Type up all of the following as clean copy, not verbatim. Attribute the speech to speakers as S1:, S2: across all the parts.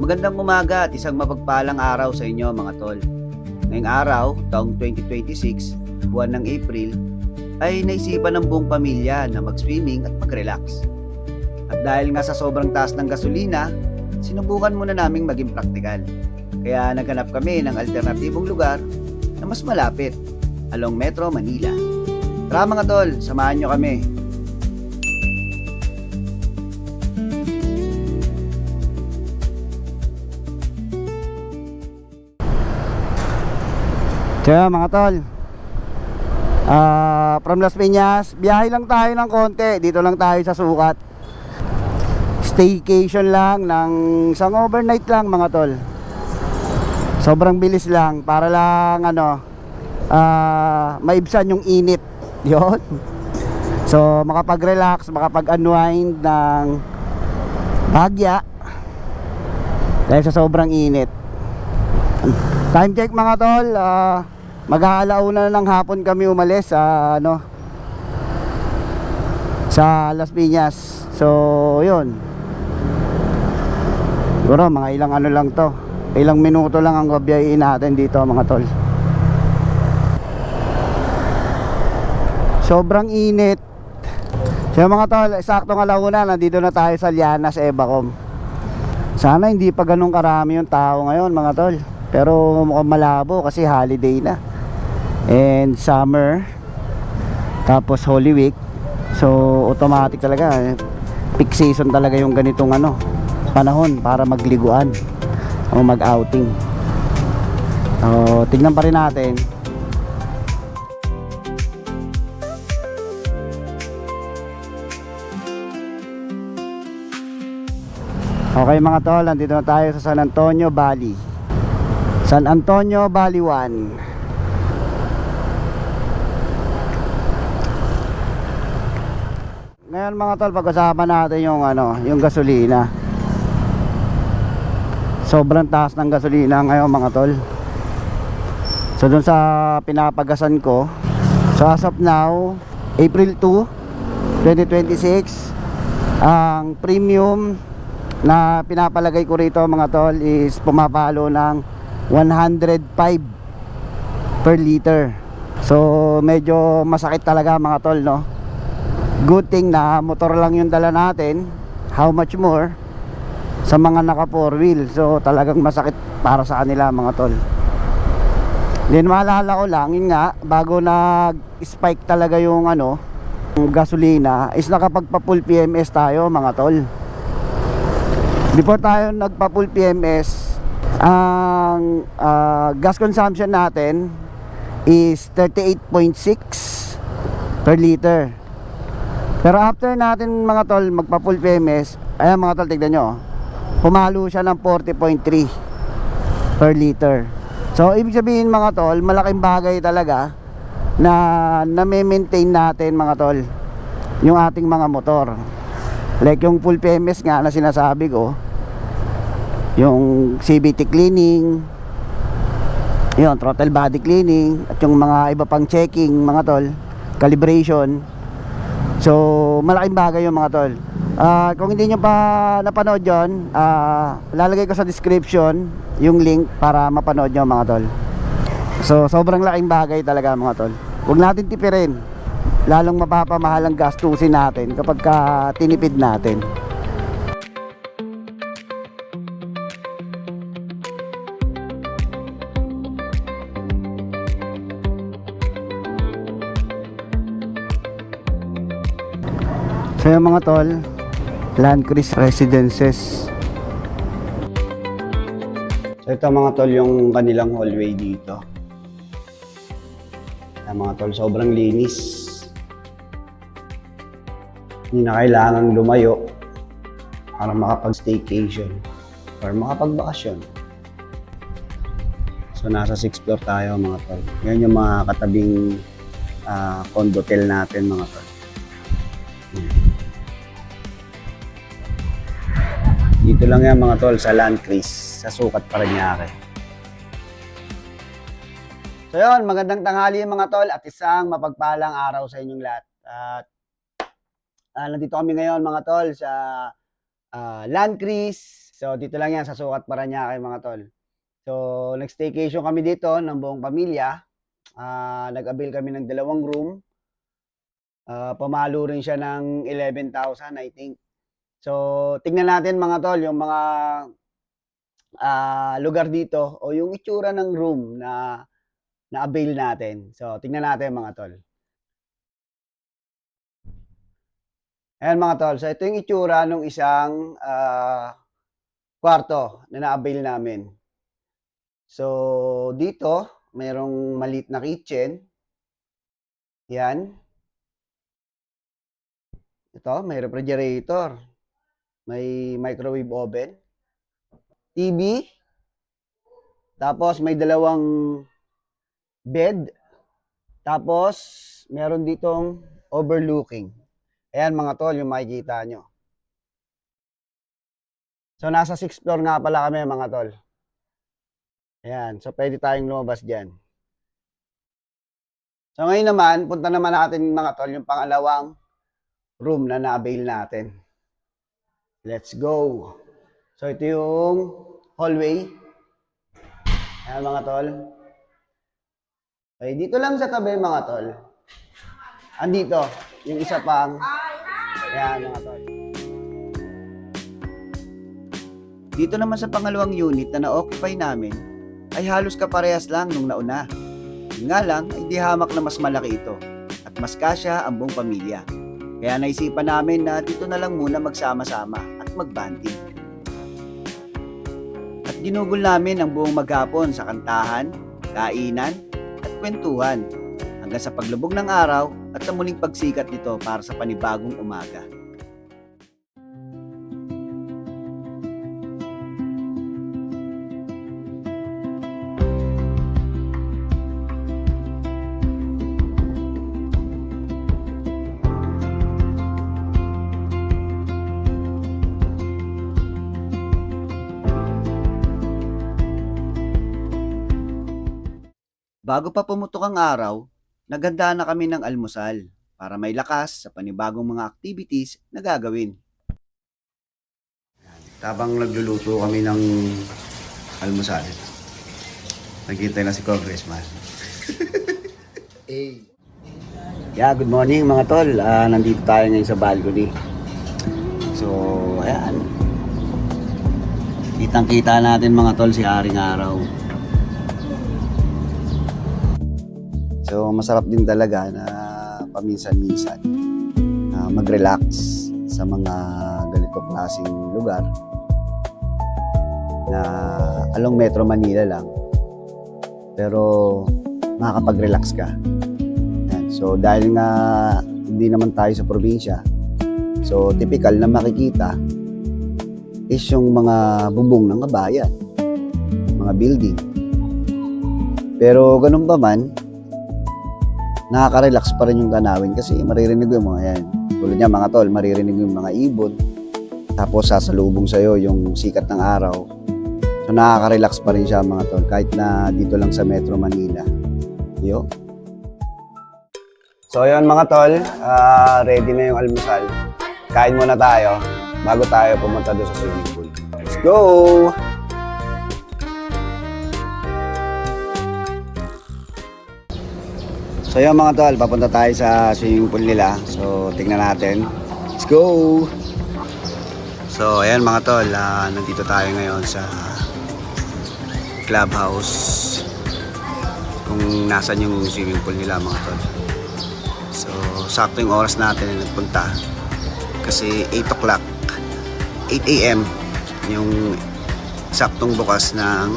S1: Magandang umaga at isang mapagpalang araw sa inyo mga tol. Ngayong araw, taong 2026, buwan ng April, ay naisipan ng buong pamilya na mag-swimming at mag-relax. At dahil nga sa sobrang taas ng gasolina, sinubukan muna naming maging praktikal. Kaya naghanap kami ng alternatibong lugar na mas malapit, along Metro Manila. Tara mga tol, samahan nyo kami. Kaya mga tol, from Las Piñas, biyahe lang tayo ng konti. Dito lang tayo sa sukat. Staycation lang ng isang overnight lang mga tol. Sobrang bilis lang para lang maibsan yung init. Yun. So makapag-relax, makapag-unwind ng bagya dahil sa sobrang init. Time check mga tol, mag-aalauna ng hapon kami umalis sa Las Piñas. So yun, siguro mga ilang lang to, ilang minuto lang ang babiyahin natin dito mga tol. Sobrang init. So mga tol, saktong alauna, nandito na tayo sa Lianas, Ebacom. Sana hindi pa ganun karami yung tao ngayon mga tol, pero mukhang malabo kasi holiday na and summer, tapos Holy Week. So automatic talaga, peak season talaga yung ganitong panahon para magliguan o mag-outing. So tignan pa rin natin. Okay mga tol, nandito na tayo sa San Antonio Valley. San Antonio Valley 1. Ngayon mga tol, pag-usapan natin yung gasolina. Sobrang taas ng gasolina ngayon mga tol. So dun sa pinapagasan ko, so as of now, April 2, 2026, ang premium na pinapalagay ko rito mga tol is pumapalo ng 105 per liter. So medyo masakit talaga mga tol, no? Good thing na motor lang yung dala natin. How much more sa mga naka 4 wheel. So talagang masakit para sa kanila mga tol. Then maalala ko lang, yun nga, bago nag-spike talaga yung gasolina, is nakapagpa full PMS tayo mga tol. Before tayo nagpa full PMS, ang gas consumption natin is 38.6 per liter. Pero after natin mga tol magpa full PMS, ayan mga tol, tignan nyo, pumalo siya ng 40.3 per liter. So ibig sabihin mga tol, malaking bagay talaga na na-maintain natin mga tol yung ating mga motor. Like yung full PMS nga na sinasabi ko, yung CVT cleaning, yung throttle body cleaning, at yung mga iba pang checking mga tol, calibration. So malaking bagay yung mga tol. Kung hindi nyo pa napanood yun, lalagay ko sa description yung link para mapanood nyo mga tol. So sobrang laking bagay talaga mga tol. Huwag natin tipirin, lalong mapapamahal ang gastusin natin kapag tinipid natin. So yung mga tol, Landcruise Residences. So ito mga tol yung kanilang hallway dito. Mga tol, sobrang linis. Hindi na kailangan lumayo para makapag-staycation or makapagbakasyon. So nasa 6th floor tayo mga tol. Yan yung mga katabing condotel natin mga tol. Dito lang yan mga tol sa Landcruise, sa Sukat Parañaque. So yun, magandang tanghali mga tol at isang mapagpalang araw sa inyong lahat. At nandito kami ngayon mga tol sa Land Cruise. So dito lang yan sa Sukat, Parañaque mga tol. So nag-staycation kami dito ng buong pamilya. Nag-avail kami ng 2 room. Pamalo rin siya ng 11,000 I think. So tingnan natin mga tol yung mga lugar dito o yung itsura ng room na na-avail natin. So tingnan natin mga tol. Ayan mga tol, so ito yung itsura ng isang kwarto na na-avail namin. So dito, mayroong maliit na kitchen. Yan. Ito, may refrigerator. May microwave oven. TV. Tapos may 2 bed. Tapos meron ditong overlooking. Ayan mga tol, yung makikita nyo. So nasa 6th floor nga pala kami mga tol. Ayan, so pwede tayong lumabas dyan. So ngayon naman, punta naman natin mga tol yung pangalawang room na na-avail natin. Let's go. So ito yung hallway. Ayan mga tol. Okay, dito lang sa tabi mga tol. Andito, yung isa pang. Ayan mga tol. Dito naman sa pangalawang unit na na-occupy namin, ay halos kaparehas lang nung nauna. Yun nga lang, ay di hamak na mas malaki ito at mas kasya ang buong pamilya. Kaya naisipan namin na dito na lang muna magsama-sama at magbanding. At ginugol namin ang buong maghapon sa kantahan, kainan at kwentuhan hanggang sa paglubog ng araw at sa muling pagsikat nito para sa panibagong umaga. Bago pa pumutok ang araw, naghanda na kami ng almusal para may lakas sa panibagong mga activities na gagawin. Tabang nagluluto kami ng almusal, naghihintay na si Congressman. Hey. Yeah, good morning mga tol. Nandito tayo ngayon sa balcony. So, ayan. Kitang-kita natin mga tol si Haring Araw. So masarap din talaga na paminsan-minsan mag-relax sa mga ganito klaseng lugar na along Metro Manila lang, pero makakapag-relax ka. Yan. So dahil nga hindi naman tayo sa probinsya, so typical na makikita is yung mga bubong ng kabayan, mga building. Pero ganun pa man, nakaka-relax pa rin yung tanawin kasi maririnig mo yung mga yan. Tulad niya mga tol, maririnig mo yung mga ibon. Tapos sasalubong sa'yo yung sikat ng araw. So nakaka-relax pa rin siya mga tol kahit na dito lang sa Metro Manila. Yo. So yun mga tol, ready na yung almusal. Kain muna tayo bago tayo pumunta doon sa swimming pool. Let's go! So yun mga tol, papunta tayo sa swimming pool nila. So tingnan natin. Let's go! So ayan mga tol, nandito tayo ngayon sa clubhouse. Kung nasan yung swimming pool nila mga tol. So sakto yung oras natin na nagpunta. Kasi 8 o'clock, 8 a.m. yung saktong bukas ng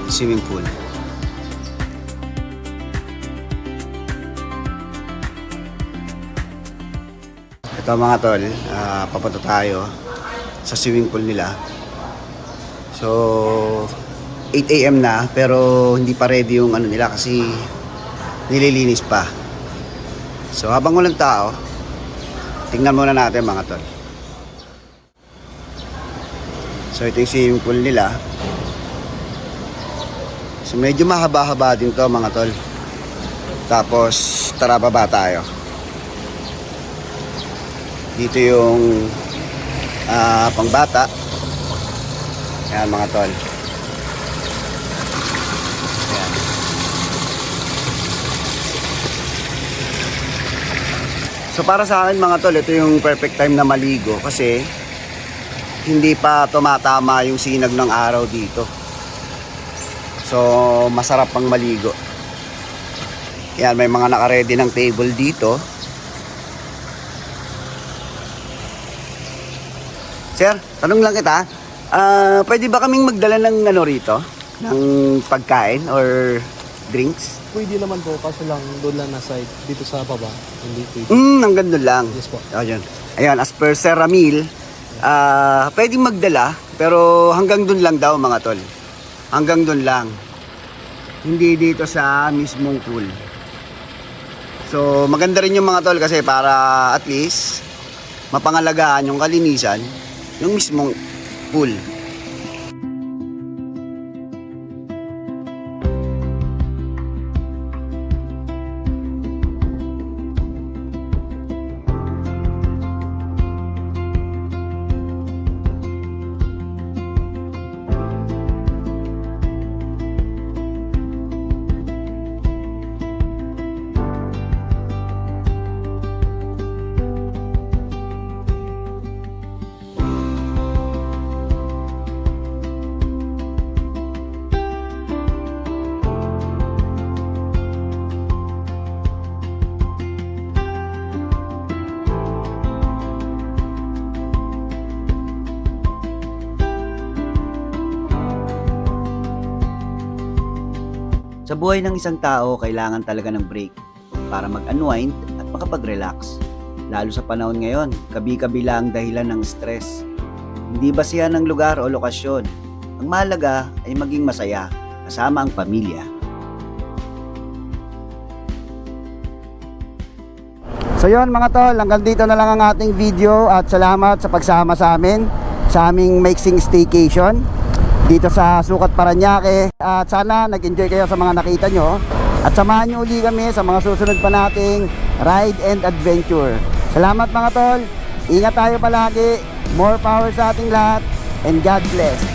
S1: swimming pool. Ito mga tol, papunta tayo sa swimming pool nila. So 8 a.m. na pero hindi pa ready yung ano nila kasi nililinis pa. So habang walang tao, tingnan muna natin mga tol. So ito yung swimming pool nila. So medyo mahaba-haba din to mga tol. Tapos tara baba tayo. Dito yung pangbata. Ayan mga tol. Ayan. So para sa akin mga tol, ito yung perfect time na maligo kasi hindi pa tumatama yung sinag ng araw dito. So masarap pang maligo. Yan, may mga naka-ready ng table dito. Sir, tanong lang kita. Pwede ba kaming magdala ng ano rito? Ng pagkain or drinks?
S2: Pwede naman po, kaso lang doon lang na side, dito sa baba, hindi pwede.
S1: Hanggang doon lang.
S2: Yes po.
S1: Ayun. Ayan, as per Sir Ramil, pwedeng magdala, pero hanggang doon lang daw mga tol. Hanggang doon lang. Hindi dito sa mismong pool. So, maganda rin yung mga tol kasi para at least mapangalagaan yung kalinisan yung mismong pool.
S3: Sa buhay ng isang tao, kailangan talaga ng break para mag-unwind at makapag-relax. Lalo sa panahon ngayon, kabi-kabila ang dahilan ng stress. Hindi basihan ng lugar o lokasyon. Ang mahalaga ay maging masaya kasama ang pamilya.
S1: So yun mga tol, hanggang dito na lang ang ating video at salamat sa pagsama sa amin sa aming mixing staycation dito sa Sukat Parañaque. At sana nag-enjoy kayo sa mga nakita nyo at samahan nyo uli kami sa mga susunod pa nating ride and adventure. Salamat mga tol, ingat tayo palagi, more power sa ating lahat, and God bless.